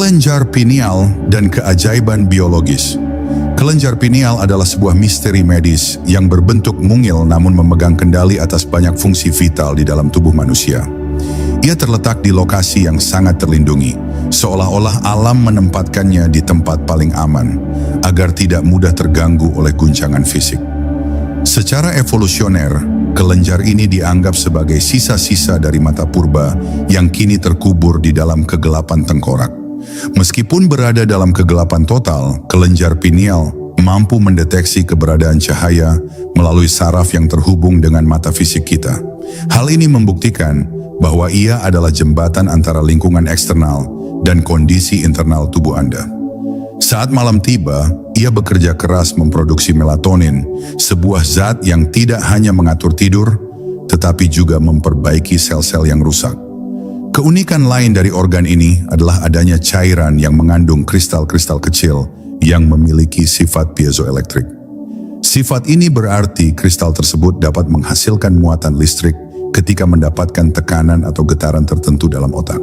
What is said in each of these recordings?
Kelenjar pineal dan keajaiban biologis. Kelenjar pineal adalah sebuah misteri medis yang berbentuk mungil namun memegang kendali atas banyak fungsi vital di dalam tubuh manusia. Ia terletak di lokasi yang sangat terlindungi, seolah-olah alam menempatkannya di tempat paling aman, agar tidak mudah terganggu oleh guncangan fisik. Secara evolusioner, kelenjar ini dianggap sebagai sisa-sisa dari mata purba yang kini terkubur di dalam kegelapan tengkorak. Meskipun berada dalam kegelapan total, kelenjar pineal mampu mendeteksi keberadaan cahaya melalui saraf yang terhubung dengan mata fisik kita. Hal ini membuktikan bahwa ia adalah jembatan antara lingkungan eksternal dan kondisi internal tubuh Anda. Saat malam tiba, ia bekerja keras memproduksi melatonin, sebuah zat yang tidak hanya mengatur tidur, tetapi juga memperbaiki sel-sel yang rusak. Keunikan lain dari organ ini adalah adanya cairan yang mengandung kristal-kristal kecil yang memiliki sifat piezoelektrik. Sifat ini berarti kristal tersebut dapat menghasilkan muatan listrik ketika mendapatkan tekanan atau getaran tertentu dalam otak.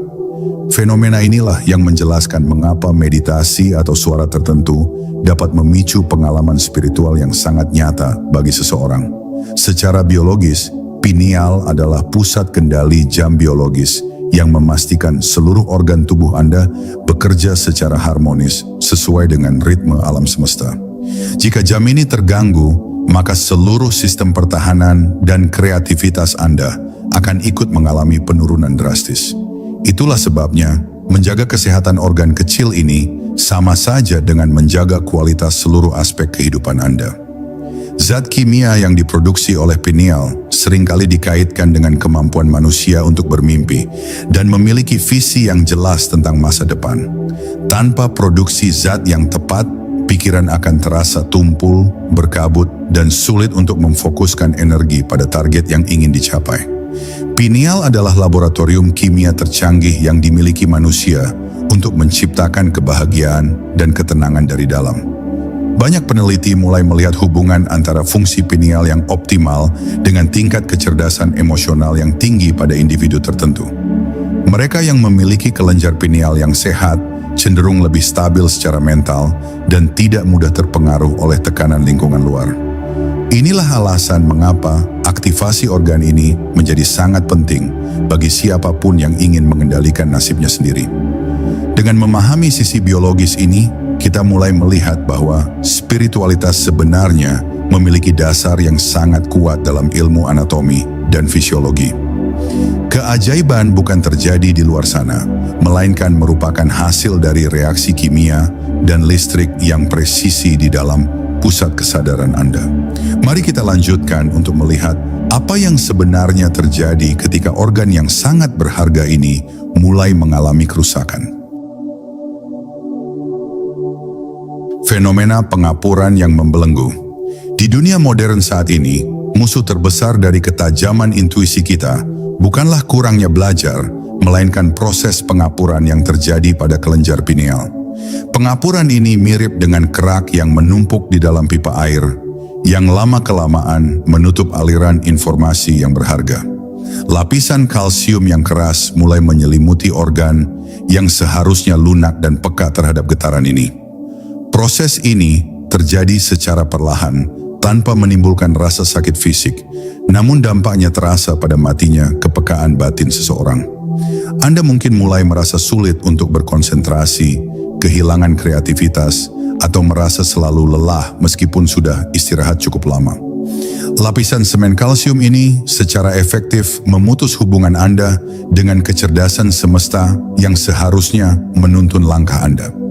Fenomena inilah yang menjelaskan mengapa meditasi atau suara tertentu dapat memicu pengalaman spiritual yang sangat nyata bagi seseorang. Secara biologis, pineal adalah pusat kendali jam biologis yang memastikan seluruh organ tubuh Anda bekerja secara harmonis sesuai dengan ritme alam semesta. Jika jam ini terganggu, maka seluruh sistem pertahanan dan kreativitas Anda akan ikut mengalami penurunan drastis. Itulah sebabnya, menjaga kesehatan organ kecil ini sama saja dengan menjaga kualitas seluruh aspek kehidupan Anda. Zat kimia yang diproduksi oleh pineal seringkali dikaitkan dengan kemampuan manusia untuk bermimpi dan memiliki visi yang jelas tentang masa depan. Tanpa produksi zat yang tepat, pikiran akan terasa tumpul, berkabut, dan sulit untuk memfokuskan energi pada target yang ingin dicapai. Pineal adalah laboratorium kimia tercanggih yang dimiliki manusia untuk menciptakan kebahagiaan dan ketenangan dari dalam. Banyak peneliti mulai melihat hubungan antara fungsi pineal yang optimal dengan tingkat kecerdasan emosional yang tinggi pada individu tertentu. Mereka yang memiliki kelenjar pineal yang sehat cenderung lebih stabil secara mental dan tidak mudah terpengaruh oleh tekanan lingkungan luar. Inilah alasan mengapa aktivasi organ ini menjadi sangat penting bagi siapapun yang ingin mengendalikan nasibnya sendiri. Dengan memahami sisi biologis ini, kita mulai melihat bahwa spiritualitas sebenarnya memiliki dasar yang sangat kuat dalam ilmu anatomi dan fisiologi. Keajaiban bukan terjadi di luar sana, melainkan merupakan hasil dari reaksi kimia dan listrik yang presisi di dalam pusat kesadaran Anda. Mari kita lanjutkan untuk melihat apa yang sebenarnya terjadi ketika organ yang sangat berharga ini mulai mengalami kerusakan. Fenomena pengapuran yang membelenggu. Di dunia modern saat ini, musuh terbesar dari ketajaman intuisi kita bukanlah kurangnya belajar, melainkan proses pengapuran yang terjadi pada kelenjar pineal. Pengapuran ini mirip dengan kerak yang menumpuk di dalam pipa air, yang lama-kelamaan menutup aliran informasi yang berharga. Lapisan kalsium yang keras mulai menyelimuti organ yang seharusnya lunak dan peka terhadap getaran ini. Proses ini terjadi secara perlahan, tanpa menimbulkan rasa sakit fisik, namun dampaknya terasa pada matinya kepekaan batin seseorang. Anda mungkin mulai merasa sulit untuk berkonsentrasi, kehilangan kreativitas, atau merasa selalu lelah meskipun sudah istirahat cukup lama. Lapisan semen kalsium ini secara efektif memutus hubungan Anda dengan kecerdasan semesta yang seharusnya menuntun langkah Anda.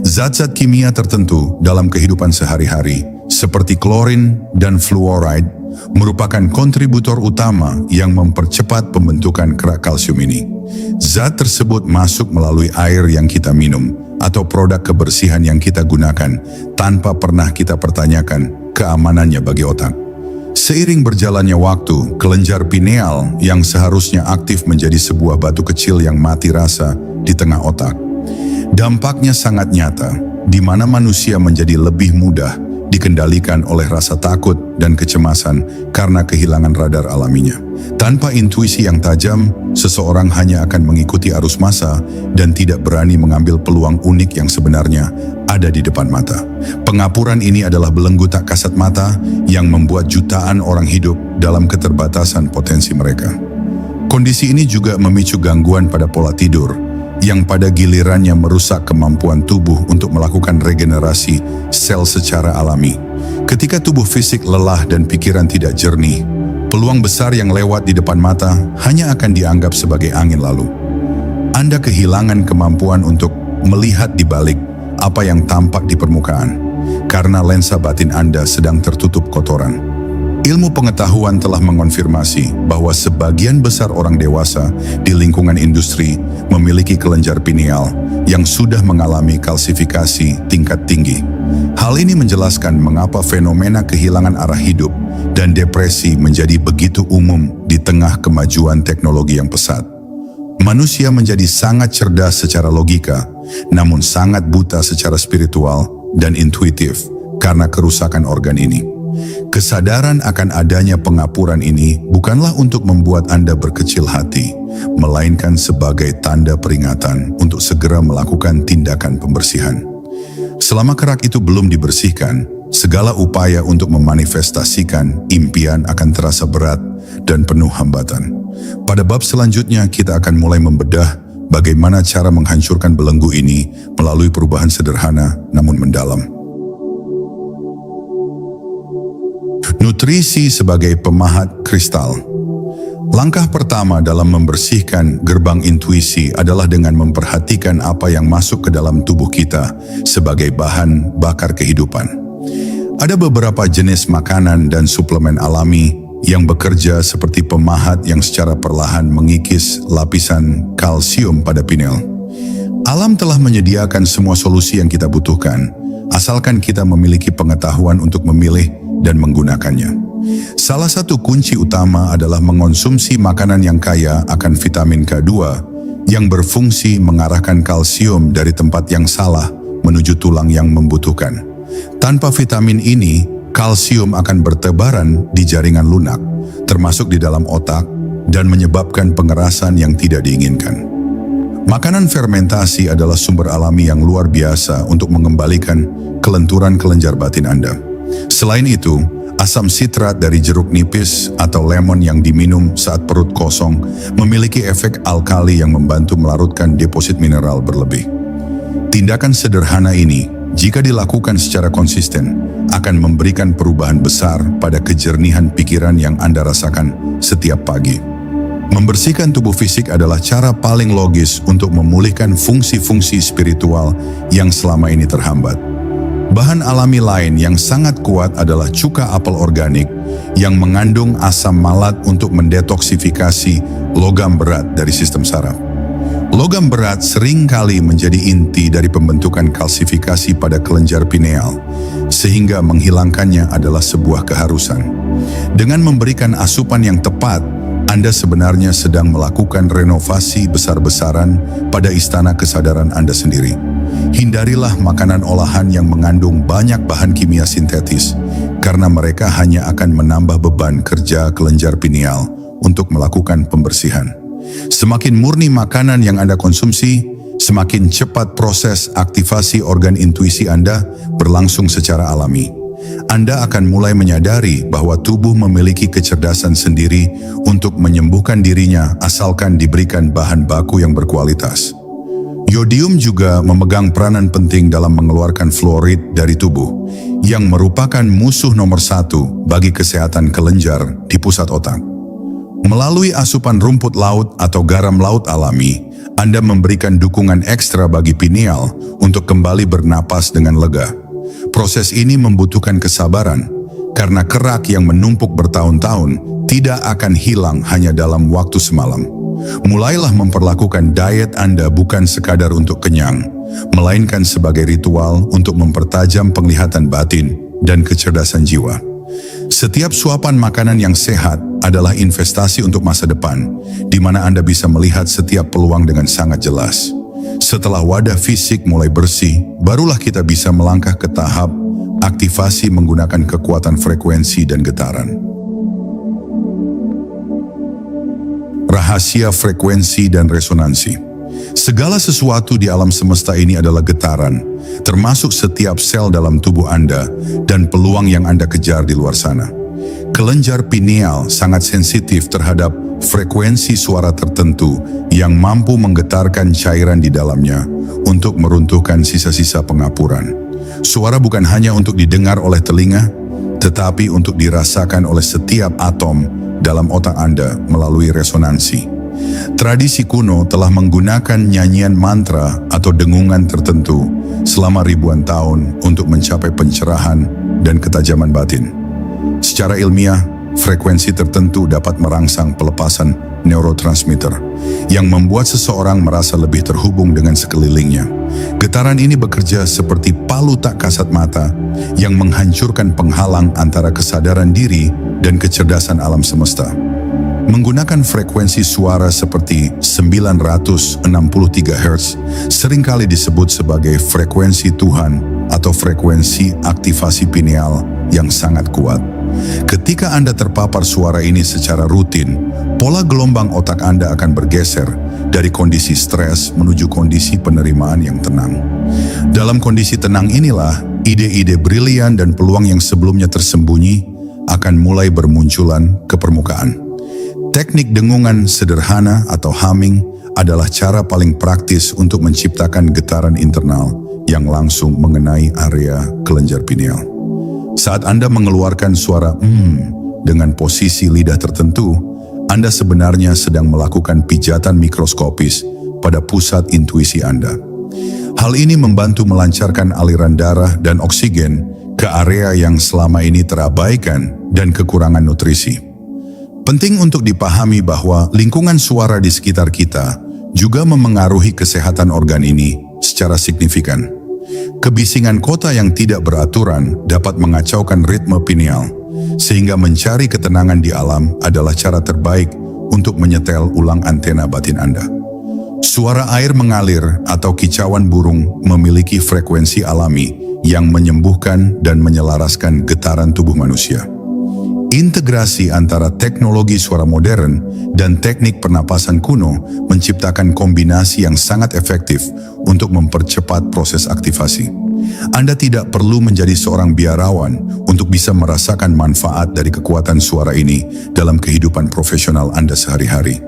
Zat-zat kimia tertentu dalam kehidupan sehari-hari, seperti klorin dan fluoride, merupakan kontributor utama yang mempercepat pembentukan kerak kalsium ini. Zat tersebut masuk melalui air yang kita minum atau produk kebersihan yang kita gunakan tanpa pernah kita pertanyakan keamanannya bagi otak. Seiring berjalannya waktu, kelenjar pineal yang seharusnya aktif menjadi sebuah batu kecil yang mati rasa di tengah otak. Dampaknya sangat nyata, di mana manusia menjadi lebih mudah dikendalikan oleh rasa takut dan kecemasan karena kehilangan radar alaminya. Tanpa intuisi yang tajam, seseorang hanya akan mengikuti arus massa dan tidak berani mengambil peluang unik yang sebenarnya ada di depan mata. Pengapuran ini adalah belenggu tak kasat mata yang membuat jutaan orang hidup dalam keterbatasan potensi mereka. Kondisi ini juga memicu gangguan pada pola tidur, yang pada gilirannya merusak kemampuan tubuh untuk melakukan regenerasi sel secara alami. Ketika tubuh fisik lelah dan pikiran tidak jernih, peluang besar yang lewat di depan mata hanya akan dianggap sebagai angin lalu. Anda kehilangan kemampuan untuk melihat di balik apa yang tampak di permukaan, karena lensa batin Anda sedang tertutup kotoran. Ilmu pengetahuan telah mengonfirmasi bahwa sebagian besar orang dewasa di lingkungan industri memiliki kelenjar pineal yang sudah mengalami kalsifikasi tingkat tinggi. Hal ini menjelaskan mengapa fenomena kehilangan arah hidup dan depresi menjadi begitu umum di tengah kemajuan teknologi yang pesat. Manusia menjadi sangat cerdas secara logika, namun sangat buta secara spiritual dan intuitif karena kerusakan organ ini. Kesadaran akan adanya pengapuran ini bukanlah untuk membuat Anda berkecil hati, melainkan sebagai tanda peringatan untuk segera melakukan tindakan pembersihan. Selama kerak itu belum dibersihkan, segala upaya untuk memanifestasikan impian akan terasa berat dan penuh hambatan. Pada bab selanjutnya kita akan mulai membedah bagaimana cara menghancurkan belenggu ini melalui perubahan sederhana namun mendalam. Nutrisi sebagai pemahat kristal. Langkah pertama dalam membersihkan gerbang intuisi adalah dengan memperhatikan apa yang masuk ke dalam tubuh kita sebagai bahan bakar kehidupan. Ada beberapa jenis makanan dan suplemen alami yang bekerja seperti pemahat yang secara perlahan mengikis lapisan kalsium pada pineal. Alam telah menyediakan semua solusi yang kita butuhkan, asalkan kita memiliki pengetahuan untuk memilih dan menggunakannya. Salah satu kunci utama adalah mengonsumsi makanan yang kaya akan vitamin K2 yang berfungsi mengarahkan kalsium dari tempat yang salah menuju tulang yang membutuhkan. Tanpa vitamin ini, kalsium akan bertebaran di jaringan lunak, termasuk di dalam otak, dan menyebabkan pengerasan yang tidak diinginkan. Makanan fermentasi adalah sumber alami yang luar biasa untuk mengembalikan kelenturan kelenjar batin Anda. Selain itu, asam sitrat dari jeruk nipis atau lemon yang diminum saat perut kosong memiliki efek alkali yang membantu melarutkan deposit mineral berlebih. Tindakan sederhana ini, jika dilakukan secara konsisten, akan memberikan perubahan besar pada kejernihan pikiran yang Anda rasakan setiap pagi. Membersihkan tubuh fisik adalah cara paling logis untuk memulihkan fungsi-fungsi spiritual yang selama ini terhambat. Bahan alami lain yang sangat kuat adalah cuka apel organik yang mengandung asam malat untuk mendetoksifikasi logam berat dari sistem saraf. Logam berat seringkali menjadi inti dari pembentukan kalsifikasi pada kelenjar pineal, sehingga menghilangkannya adalah sebuah keharusan. Dengan memberikan asupan yang tepat, Anda sebenarnya sedang melakukan renovasi besar-besaran pada istana kesadaran Anda sendiri. Hindarilah makanan olahan yang mengandung banyak bahan kimia sintetis, karena mereka hanya akan menambah beban kerja kelenjar pineal untuk melakukan pembersihan. Semakin murni makanan yang Anda konsumsi, semakin cepat proses aktivasi organ intuisi Anda berlangsung secara alami. Anda akan mulai menyadari bahwa tubuh memiliki kecerdasan sendiri untuk menyembuhkan dirinya asalkan diberikan bahan baku yang berkualitas. Yodium juga memegang peranan penting dalam mengeluarkan fluorid dari tubuh, yang merupakan musuh nomor 1 bagi kesehatan kelenjar di pusat otak. Melalui asupan rumput laut atau garam laut alami, Anda memberikan dukungan ekstra bagi pineal untuk kembali bernapas dengan lega. Proses ini membutuhkan kesabaran, karena kerak yang menumpuk bertahun-tahun tidak akan hilang hanya dalam waktu semalam. Mulailah memperlakukan diet Anda bukan sekadar untuk kenyang, melainkan sebagai ritual untuk mempertajam penglihatan batin dan kecerdasan jiwa. Setiap suapan makanan yang sehat adalah investasi untuk masa depan, di mana Anda bisa melihat setiap peluang dengan sangat jelas. Setelah wadah fisik mulai bersih, barulah kita bisa melangkah ke tahap Aktivasi menggunakan kekuatan frekuensi dan getaran. Rahasia frekuensi dan resonansi. Segala sesuatu di alam semesta ini adalah getaran, termasuk setiap sel dalam tubuh Anda dan peluang yang Anda kejar di luar sana. Kelenjar pineal sangat sensitif terhadap frekuensi suara tertentu yang mampu menggetarkan cairan di dalamnya untuk meruntuhkan sisa-sisa pengapuran. Suara bukan hanya untuk didengar oleh telinga, tetapi untuk dirasakan oleh setiap atom dalam otak Anda melalui resonansi. Tradisi kuno telah menggunakan nyanyian mantra atau dengungan tertentu selama ribuan tahun untuk mencapai pencerahan dan ketajaman batin. Secara ilmiah, frekuensi tertentu dapat merangsang pelepasan neurotransmitter yang membuat seseorang merasa lebih terhubung dengan sekelilingnya. Getaran ini bekerja seperti palu tak kasat mata yang menghancurkan penghalang antara kesadaran diri dan kecerdasan alam semesta. Menggunakan frekuensi suara seperti 963 Hz seringkali disebut sebagai frekuensi Tuhan atau frekuensi aktivasi pineal yang sangat kuat. Ketika Anda terpapar suara ini secara rutin, pola gelombang otak Anda akan bergeser dari kondisi stres menuju kondisi penerimaan yang tenang. Dalam kondisi tenang inilah, ide-ide brilian dan peluang yang sebelumnya tersembunyi akan mulai bermunculan ke permukaan. Teknik dengungan sederhana atau humming adalah cara paling praktis untuk menciptakan getaran internal yang langsung mengenai area kelenjar pineal. Saat Anda mengeluarkan suara dengan posisi lidah tertentu, Anda sebenarnya sedang melakukan pijatan mikroskopis pada pusat intuisi Anda. Hal ini membantu melancarkan aliran darah dan oksigen ke area yang selama ini terabaikan dan kekurangan nutrisi. Penting untuk dipahami bahwa lingkungan suara di sekitar kita juga memengaruhi kesehatan organ ini secara signifikan. Kebisingan kota yang tidak beraturan dapat mengacaukan ritme pineal, sehingga mencari ketenangan di alam adalah cara terbaik untuk menyetel ulang antena batin Anda. Suara air mengalir atau kicauan burung memiliki frekuensi alami yang menyembuhkan dan menyelaraskan getaran tubuh manusia. Integrasi antara teknologi suara modern dan teknik pernapasan kuno menciptakan kombinasi yang sangat efektif untuk mempercepat proses aktivasi. Anda tidak perlu menjadi seorang biarawan untuk bisa merasakan manfaat dari kekuatan suara ini dalam kehidupan profesional Anda sehari-hari.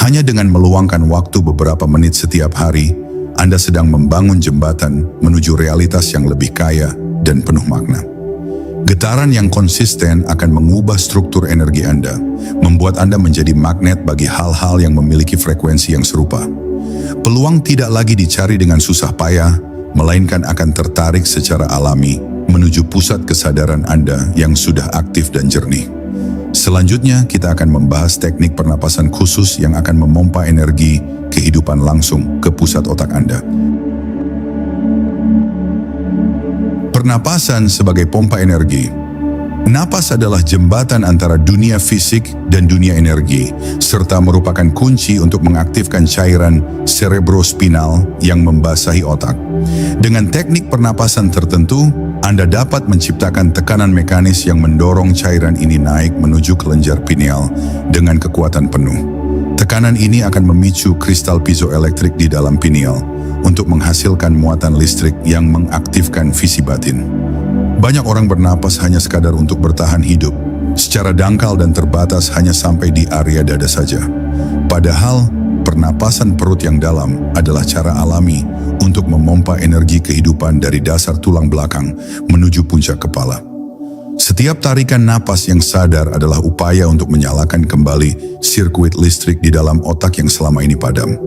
Hanya dengan meluangkan waktu beberapa menit setiap hari, Anda sedang membangun jembatan menuju realitas yang lebih kaya dan penuh makna. Getaran yang konsisten akan mengubah struktur energi Anda, membuat Anda menjadi magnet bagi hal-hal yang memiliki frekuensi yang serupa. Peluang tidak lagi dicari dengan susah payah, melainkan akan tertarik secara alami menuju pusat kesadaran Anda yang sudah aktif dan jernih. Selanjutnya, kita akan membahas teknik pernapasan khusus yang akan memompa energi kehidupan langsung ke pusat otak Anda. Pernapasan sebagai pompa energi. Napas adalah jembatan antara dunia fisik dan dunia energi, serta merupakan kunci untuk mengaktifkan cairan cerebrospinal yang membasahi otak. Dengan teknik pernapasan tertentu, Anda dapat menciptakan tekanan mekanis yang mendorong cairan ini naik menuju kelenjar pineal dengan kekuatan penuh. Tekanan ini akan memicu kristal piezoelektrik di dalam pineal untuk menghasilkan muatan listrik yang mengaktifkan visi batin. Banyak orang bernapas hanya sekadar untuk bertahan hidup, secara dangkal dan terbatas hanya sampai di area dada saja. Padahal, pernapasan perut yang dalam adalah cara alami untuk memompa energi kehidupan dari dasar tulang belakang menuju puncak kepala. Setiap tarikan napas yang sadar adalah upaya untuk menyalakan kembali sirkuit listrik di dalam otak yang selama ini padam.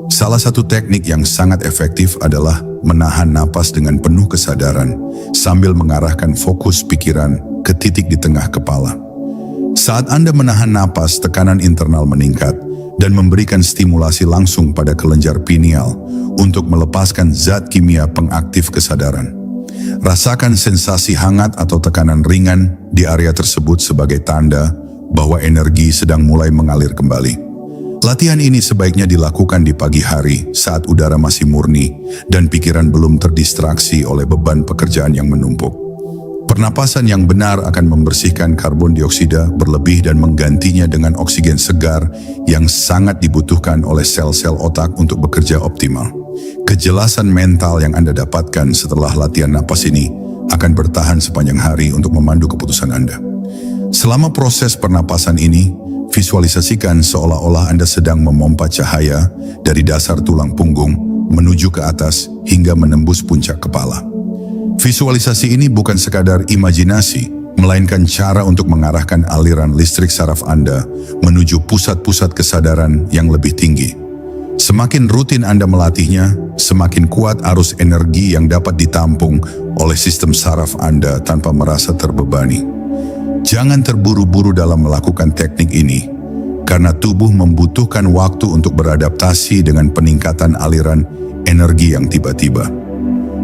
Salah satu teknik yang sangat efektif adalah menahan napas dengan penuh kesadaran sambil mengarahkan fokus pikiran ke titik di tengah kepala. Saat Anda menahan napas, tekanan internal meningkat dan memberikan stimulasi langsung pada kelenjar pineal untuk melepaskan zat kimia pengaktif kesadaran. Rasakan sensasi hangat atau tekanan ringan di area tersebut sebagai tanda bahwa energi sedang mulai mengalir kembali. Latihan ini sebaiknya dilakukan di pagi hari saat udara masih murni dan pikiran belum terdistraksi oleh beban pekerjaan yang menumpuk. Pernapasan yang benar akan membersihkan karbon dioksida berlebih dan menggantinya dengan oksigen segar yang sangat dibutuhkan oleh sel-sel otak untuk bekerja optimal. Kejelasan mental yang Anda dapatkan setelah latihan napas ini akan bertahan sepanjang hari untuk memandu keputusan Anda. Selama proses pernapasan ini, visualisasikan seolah-olah Anda sedang memompa cahaya dari dasar tulang punggung menuju ke atas hingga menembus puncak kepala. Visualisasi ini bukan sekadar imajinasi, melainkan cara untuk mengarahkan aliran listrik saraf Anda menuju pusat-pusat kesadaran yang lebih tinggi. Semakin rutin Anda melatihnya, semakin kuat arus energi yang dapat ditampung oleh sistem saraf Anda tanpa merasa terbebani. Jangan terburu-buru dalam melakukan teknik ini, karena tubuh membutuhkan waktu untuk beradaptasi dengan peningkatan aliran energi yang tiba-tiba.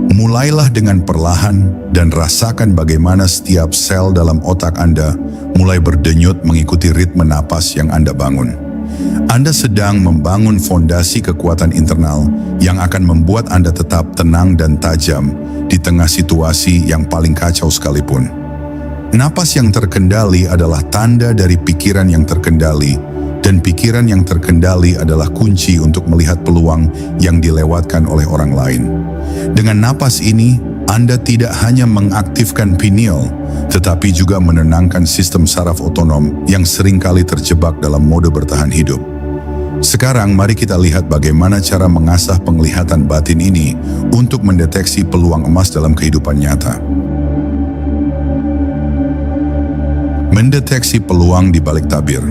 Mulailah dengan perlahan dan rasakan bagaimana setiap sel dalam otak Anda mulai berdenyut mengikuti ritme napas yang Anda bangun. Anda sedang membangun fondasi kekuatan internal yang akan membuat Anda tetap tenang dan tajam di tengah situasi yang paling kacau sekalipun. Napas yang terkendali adalah tanda dari pikiran yang terkendali, dan pikiran yang terkendali adalah kunci untuk melihat peluang yang dilewatkan oleh orang lain. Dengan napas ini, Anda tidak hanya mengaktifkan pineal, tetapi juga menenangkan sistem saraf otonom yang seringkali terjebak dalam mode bertahan hidup. Sekarang mari kita lihat bagaimana cara mengasah penglihatan batin ini untuk mendeteksi peluang emas dalam kehidupan nyata. Mendeteksi peluang di balik tabir.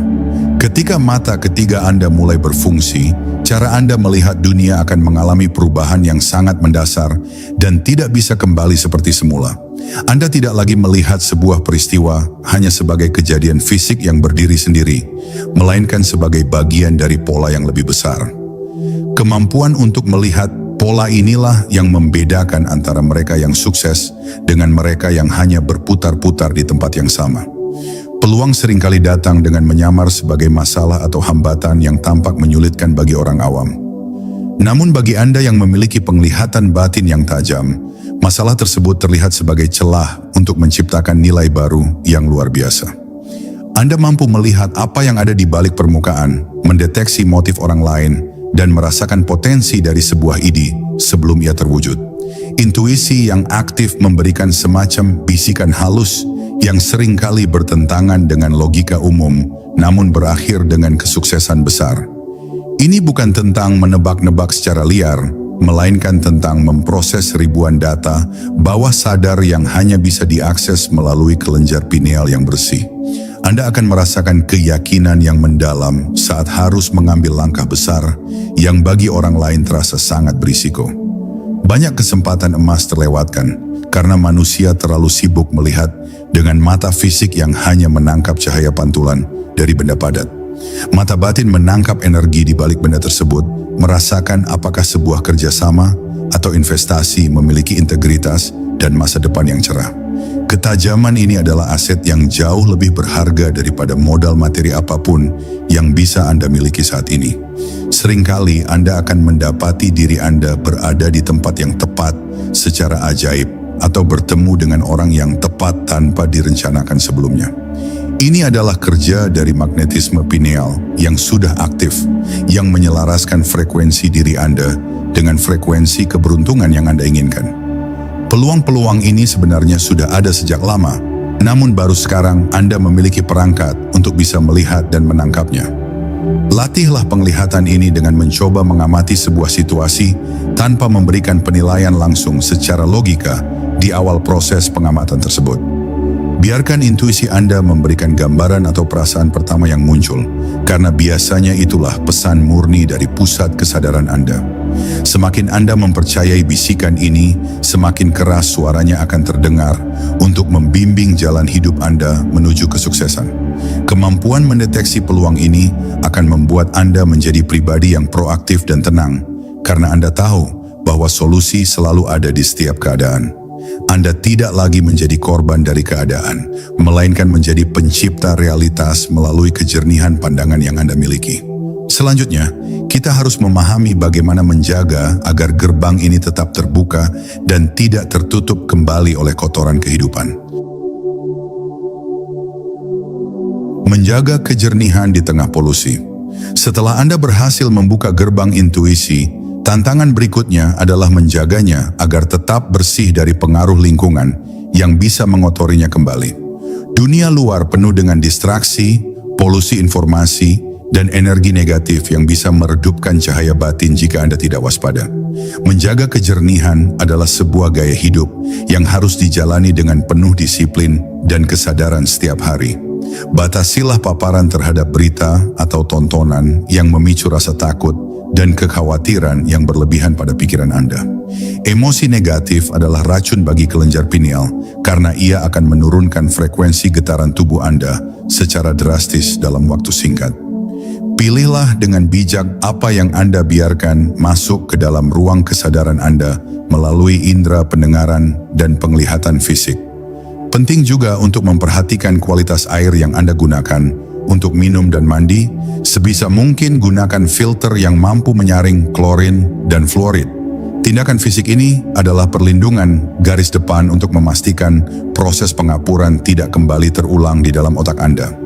Ketika mata ketiga Anda mulai berfungsi, cara Anda melihat dunia akan mengalami perubahan yang sangat mendasar dan tidak bisa kembali seperti semula. Anda tidak lagi melihat sebuah peristiwa hanya sebagai kejadian fisik yang berdiri sendiri, melainkan sebagai bagian dari pola yang lebih besar. Kemampuan untuk melihat pola inilah yang membedakan antara mereka yang sukses dengan mereka yang hanya berputar-putar di tempat yang sama. Peluang seringkali datang dengan menyamar sebagai masalah atau hambatan yang tampak menyulitkan bagi orang awam. Namun bagi Anda yang memiliki penglihatan batin yang tajam, masalah tersebut terlihat sebagai celah untuk menciptakan nilai baru yang luar biasa. Anda mampu melihat apa yang ada di balik permukaan, mendeteksi motif orang lain, dan merasakan potensi dari sebuah ide sebelum ia terwujud. Intuisi yang aktif memberikan semacam bisikan halus yang seringkali bertentangan dengan logika umum, namun berakhir dengan kesuksesan besar. Ini bukan tentang menebak-nebak secara liar, melainkan tentang memproses ribuan data bawah sadar yang hanya bisa diakses melalui kelenjar pineal yang bersih. Anda akan merasakan keyakinan yang mendalam saat harus mengambil langkah besar yang bagi orang lain terasa sangat berisiko. Banyak kesempatan emas terlewatkan karena manusia terlalu sibuk melihat dengan mata fisik yang hanya menangkap cahaya pantulan dari benda padat. Mata batin menangkap energi di balik benda tersebut, merasakan apakah sebuah kerjasama atau investasi memiliki integritas dan masa depan yang cerah. Ketajaman ini adalah aset yang jauh lebih berharga daripada modal materi apapun yang bisa Anda miliki saat ini. Seringkali Anda akan mendapati diri Anda berada di tempat yang tepat secara ajaib, atau bertemu dengan orang yang tepat tanpa direncanakan sebelumnya. Ini adalah kerja dari magnetisme pineal yang sudah aktif, yang menyelaraskan frekuensi diri Anda dengan frekuensi keberuntungan yang Anda inginkan. Peluang-peluang ini sebenarnya sudah ada sejak lama, namun baru sekarang Anda memiliki perangkat untuk bisa melihat dan menangkapnya. Latihlah penglihatan ini dengan mencoba mengamati sebuah situasi tanpa memberikan penilaian langsung secara logika di awal proses pengamatan tersebut. Biarkan intuisi Anda memberikan gambaran atau perasaan pertama yang muncul, karena biasanya itulah pesan murni dari pusat kesadaran Anda. Semakin Anda mempercayai bisikan ini, semakin keras suaranya akan terdengar untuk membimbing jalan hidup Anda menuju kesuksesan. Kemampuan mendeteksi peluang ini akan membuat Anda menjadi pribadi yang proaktif dan tenang, karena Anda tahu bahwa solusi selalu ada di setiap keadaan. Anda tidak lagi menjadi korban dari keadaan, melainkan menjadi pencipta realitas melalui kejernihan pandangan yang Anda miliki. Selanjutnya, kita harus memahami bagaimana menjaga agar gerbang ini tetap terbuka dan tidak tertutup kembali oleh kotoran kehidupan. Menjaga kejernihan di tengah polusi. Setelah Anda berhasil membuka gerbang intuisi, tantangan berikutnya adalah menjaganya agar tetap bersih dari pengaruh lingkungan yang bisa mengotorinya kembali. Dunia luar penuh dengan distraksi, polusi informasi, dan energi negatif yang bisa meredupkan cahaya batin jika Anda tidak waspada. Menjaga kejernihan adalah sebuah gaya hidup yang harus dijalani dengan penuh disiplin dan kesadaran setiap hari. Batasilah paparan terhadap berita atau tontonan yang memicu rasa takut dan kekhawatiran yang berlebihan pada pikiran Anda. Emosi negatif adalah racun bagi kelenjar pineal karena ia akan menurunkan frekuensi getaran tubuh Anda secara drastis dalam waktu singkat. Pilihlah dengan bijak apa yang Anda biarkan masuk ke dalam ruang kesadaran Anda melalui indera pendengaran dan penglihatan fisik. Penting juga untuk memperhatikan kualitas air yang Anda gunakan untuk minum dan mandi. Sebisa mungkin gunakan filter yang mampu menyaring klorin dan fluorid. Tindakan fisik ini adalah perlindungan garis depan untuk memastikan proses pengapuran tidak kembali terulang di dalam otak Anda.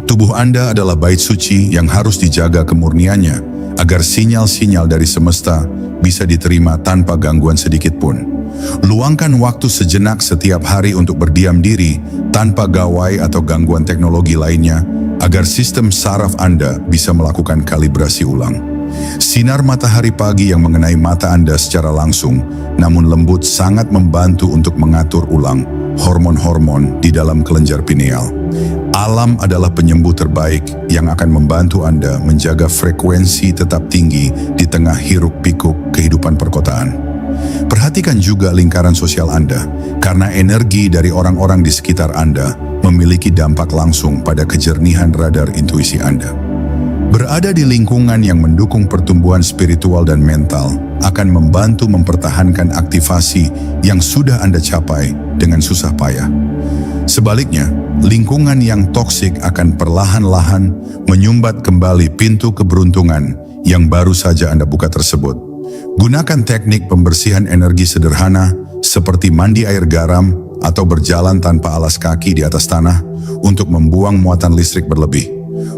Tubuh Anda adalah bait suci yang harus dijaga kemurniannya agar sinyal-sinyal dari semesta bisa diterima tanpa gangguan sedikit pun. Luangkan waktu sejenak setiap hari untuk berdiam diri tanpa gawai atau gangguan teknologi lainnya agar sistem saraf Anda bisa melakukan kalibrasi ulang. Sinar matahari pagi yang mengenai mata Anda secara langsung namun lembut sangat membantu untuk mengatur ulang hormon-hormon di dalam kelenjar pineal. Alam adalah penyembuh terbaik yang akan membantu Anda menjaga frekuensi tetap tinggi di tengah hiruk-pikuk kehidupan perkotaan. Perhatikan juga lingkaran sosial Anda, karena energi dari orang-orang di sekitar Anda memiliki dampak langsung pada kejernihan radar intuisi Anda. Berada di lingkungan yang mendukung pertumbuhan spiritual dan mental akan membantu mempertahankan aktivasi yang sudah Anda capai dengan susah payah. Sebaliknya, lingkungan yang toksik akan perlahan-lahan menyumbat kembali pintu keberuntungan yang baru saja Anda buka tersebut. Gunakan teknik pembersihan energi sederhana seperti mandi air garam atau berjalan tanpa alas kaki di atas tanah untuk membuang muatan listrik berlebih.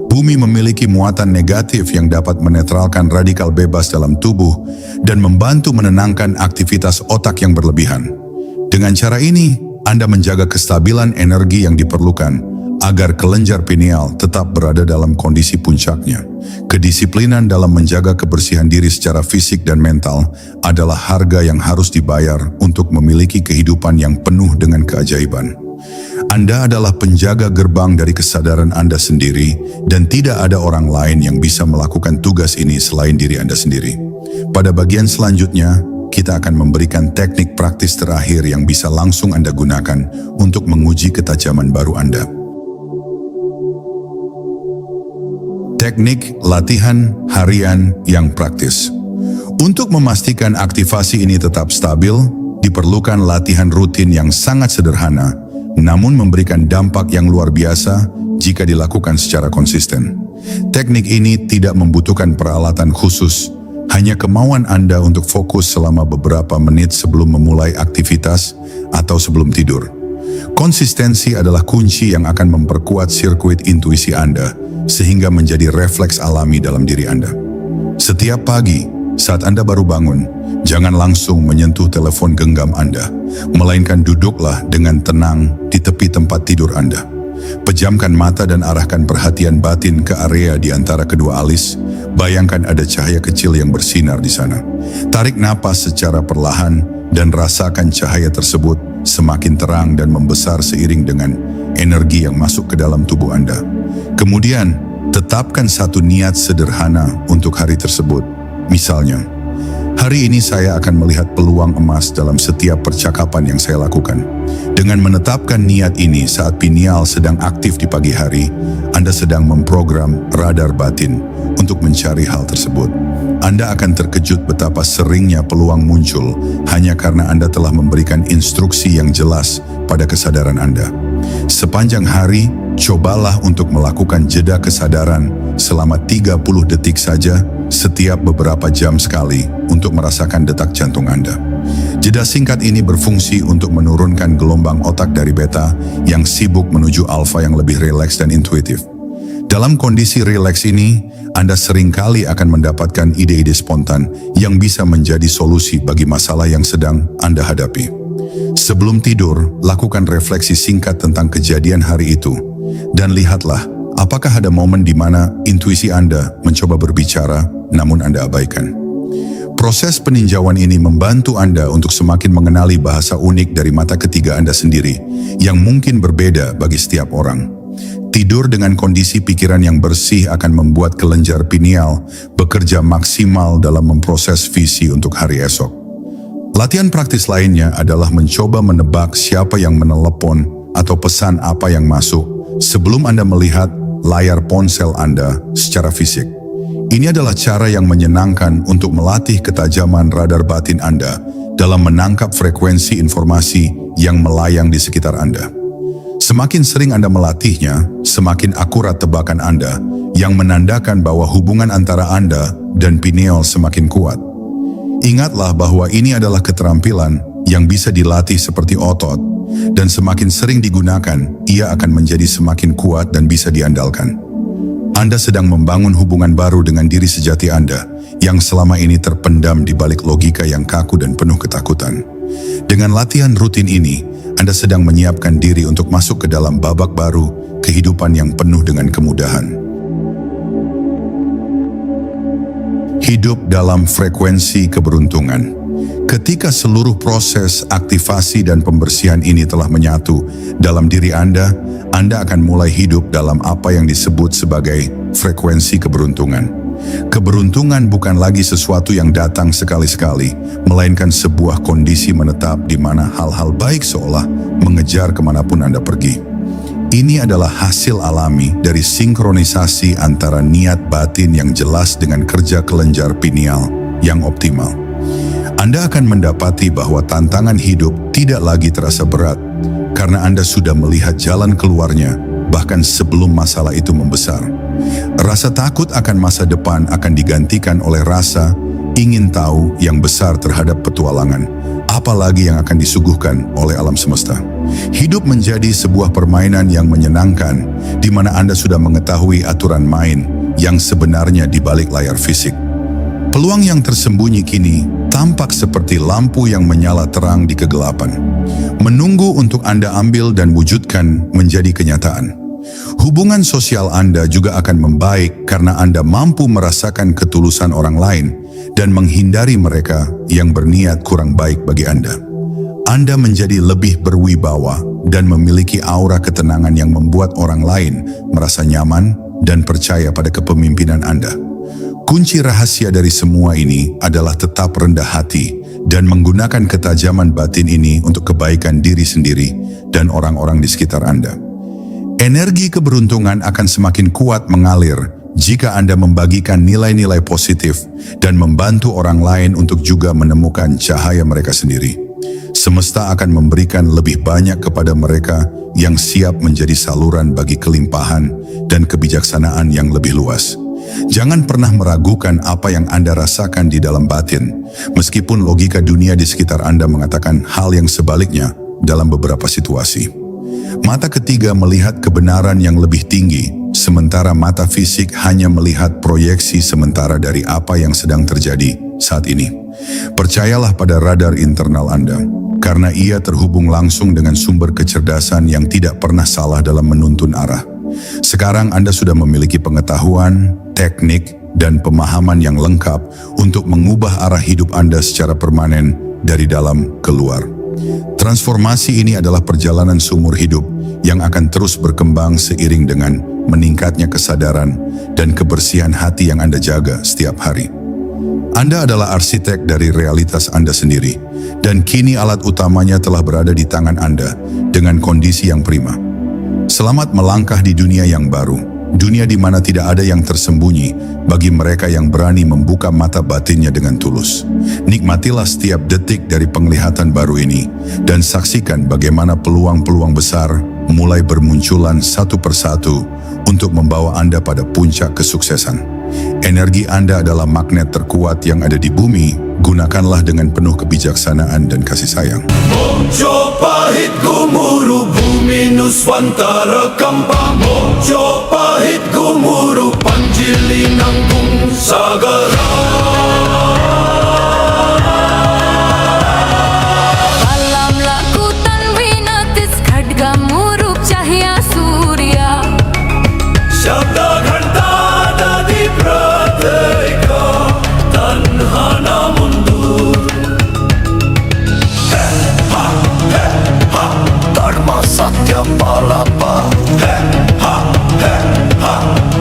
Bumi memiliki muatan negatif yang dapat menetralkan radikal bebas dalam tubuh dan membantu menenangkan aktivitas otak yang berlebihan. Dengan cara ini, Anda menjaga kestabilan energi yang diperlukan agar kelenjar pineal tetap berada dalam kondisi puncaknya. Kedisiplinan dalam menjaga kebersihan diri secara fisik dan mental adalah harga yang harus dibayar untuk memiliki kehidupan yang penuh dengan keajaiban. Anda adalah penjaga gerbang dari kesadaran Anda sendiri dan tidak ada orang lain yang bisa melakukan tugas ini selain diri Anda sendiri. Pada bagian selanjutnya, kita akan memberikan teknik praktis terakhir yang bisa langsung Anda gunakan untuk menguji ketajaman baru Anda. Teknik latihan harian yang praktis. Untuk memastikan aktivasi ini tetap stabil, diperlukan latihan rutin yang sangat sederhana, namun memberikan dampak yang luar biasa jika dilakukan secara konsisten. Teknik ini tidak membutuhkan peralatan khusus, hanya kemauan Anda untuk fokus selama beberapa menit sebelum memulai aktivitas atau sebelum tidur. Konsistensi adalah kunci yang akan memperkuat sirkuit intuisi Anda, sehingga menjadi refleks alami dalam diri Anda. Setiap pagi, saat Anda baru bangun, jangan langsung menyentuh telepon genggam Anda, melainkan duduklah dengan tenang di tepi tempat tidur Anda. Pejamkan mata dan arahkan perhatian batin ke area di antara kedua alis. Bayangkan ada cahaya kecil yang bersinar di sana. Tarik napas secara perlahan dan rasakan cahaya tersebut semakin terang dan membesar seiring dengan energi yang masuk ke dalam tubuh Anda. Kemudian, tetapkan satu niat sederhana untuk hari tersebut. Misalnya, hari ini saya akan melihat peluang emas dalam setiap percakapan yang saya lakukan. Dengan menetapkan niat ini saat pineal sedang aktif di pagi hari, Anda sedang memprogram radar batin untuk mencari hal tersebut. Anda akan terkejut betapa seringnya peluang muncul hanya karena Anda telah memberikan instruksi yang jelas pada kesadaran Anda. Sepanjang hari, cobalah untuk melakukan jeda kesadaran selama 30 detik saja setiap beberapa jam sekali untuk merasakan detak jantung Anda. Jeda singkat ini berfungsi untuk menurunkan gelombang otak dari beta yang sibuk menuju alfa yang lebih rileks dan intuitif. Dalam kondisi rileks ini, Anda seringkali akan mendapatkan ide-ide spontan yang bisa menjadi solusi bagi masalah yang sedang Anda hadapi. Sebelum tidur, lakukan refleksi singkat tentang kejadian hari itu, dan lihatlah apakah ada momen di mana intuisi Anda mencoba berbicara, namun Anda abaikan. Proses peninjauan ini membantu Anda untuk semakin mengenali bahasa unik dari mata ketiga Anda sendiri, yang mungkin berbeda bagi setiap orang. Tidur dengan kondisi pikiran yang bersih akan membuat kelenjar pineal bekerja maksimal dalam memproses visi untuk hari esok. Latihan praktis lainnya adalah mencoba menebak siapa yang menelepon atau pesan apa yang masuk sebelum Anda melihat layar ponsel Anda secara fisik. Ini adalah cara yang menyenangkan untuk melatih ketajaman radar batin Anda dalam menangkap frekuensi informasi yang melayang di sekitar Anda. Semakin sering Anda melatihnya, semakin akurat tebakan Anda yang menandakan bahwa hubungan antara Anda dan pineal semakin kuat. Ingatlah bahwa ini adalah keterampilan yang bisa dilatih seperti otot, dan semakin sering digunakan, ia akan menjadi semakin kuat dan bisa diandalkan. Anda sedang membangun hubungan baru dengan diri sejati Anda yang selama ini terpendam di balik logika yang kaku dan penuh ketakutan. Dengan latihan rutin ini, Anda sedang menyiapkan diri untuk masuk ke dalam babak baru kehidupan yang penuh dengan kemudahan. Hidup dalam frekuensi keberuntungan. Ketika seluruh proses aktivasi dan pembersihan ini telah menyatu dalam diri Anda akan mulai hidup dalam apa yang disebut sebagai frekuensi keberuntungan. Keberuntungan bukan lagi sesuatu yang datang sekali-sekali, melainkan sebuah kondisi menetap di mana hal-hal baik seolah mengejar kemanapun Anda pergi. Ini adalah hasil alami dari sinkronisasi antara niat batin yang jelas dengan kerja kelenjar pineal yang optimal. Anda akan mendapati bahwa tantangan hidup tidak lagi terasa berat karena Anda sudah melihat jalan keluarnya bahkan sebelum masalah itu membesar. Rasa takut akan masa depan akan digantikan oleh rasa ingin tahu yang besar terhadap petualangan, apalagi yang akan disuguhkan oleh alam semesta. Hidup menjadi sebuah permainan yang menyenangkan di mana Anda sudah mengetahui aturan main yang sebenarnya di balik layar fisik. Peluang yang tersembunyi kini tampak seperti lampu yang menyala terang di kegelapan, menunggu untuk Anda ambil dan wujudkan menjadi kenyataan. Hubungan sosial Anda juga akan membaik karena Anda mampu merasakan ketulusan orang lain dan menghindari mereka yang berniat kurang baik bagi Anda. Anda menjadi lebih berwibawa dan memiliki aura ketenangan yang membuat orang lain merasa nyaman dan percaya pada kepemimpinan Anda. Kunci rahasia dari semua ini adalah tetap rendah hati dan menggunakan ketajaman batin ini untuk kebaikan diri sendiri dan orang-orang di sekitar Anda. Energi keberuntungan akan semakin kuat mengalir jika Anda membagikan nilai-nilai positif dan membantu orang lain untuk juga menemukan cahaya mereka sendiri. Semesta akan memberikan lebih banyak kepada mereka yang siap menjadi saluran bagi kelimpahan dan kebijaksanaan yang lebih luas. Jangan pernah meragukan apa yang Anda rasakan di dalam batin, meskipun logika dunia di sekitar Anda mengatakan hal yang sebaliknya dalam beberapa situasi. Mata ketiga melihat kebenaran yang lebih tinggi, sementara mata fisik hanya melihat proyeksi sementara dari apa yang sedang terjadi saat ini. Percayalah pada radar internal Anda, karena ia terhubung langsung dengan sumber kecerdasan yang tidak pernah salah dalam menuntun arah. Sekarang Anda sudah memiliki pengetahuan, teknik, dan pemahaman yang lengkap untuk mengubah arah hidup Anda secara permanen dari dalam keluar. Transformasi ini adalah perjalanan seumur hidup yang akan terus berkembang seiring dengan meningkatnya kesadaran dan kebersihan hati yang Anda jaga setiap hari. Anda adalah arsitek dari realitas Anda sendiri, dan kini alat utamanya telah berada di tangan Anda dengan kondisi yang prima. Selamat melangkah di dunia yang baru, dunia di mana tidak ada yang tersembunyi bagi mereka yang berani membuka mata batinnya dengan tulus. Nikmatilah setiap detik dari penglihatan baru ini dan saksikan bagaimana peluang-peluang besar mulai bermunculan satu persatu untuk membawa Anda pada puncak kesuksesan. Energi Anda adalah magnet terkuat yang ada di bumi Gunakanlah dengan penuh kebijaksanaan dan kasih sayang. Mojo pahit gumuru bumi Nuswantara Kampang. Mojo pahit gumuru Panjili Nanggung Sagara. Alam lakutan winatis khadga murup cahaya surya. Shabda ghanta dadi prateka tanhana mundur. Dharma satya palapa.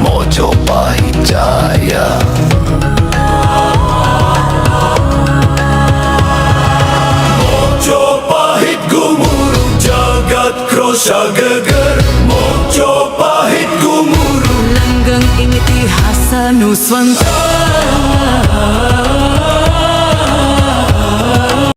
Mojo pahit jaya. Mojo pahit gumuru jagat krosha geger. Mojo pahit gumuru Langgeng ing itihasa Nuswantara.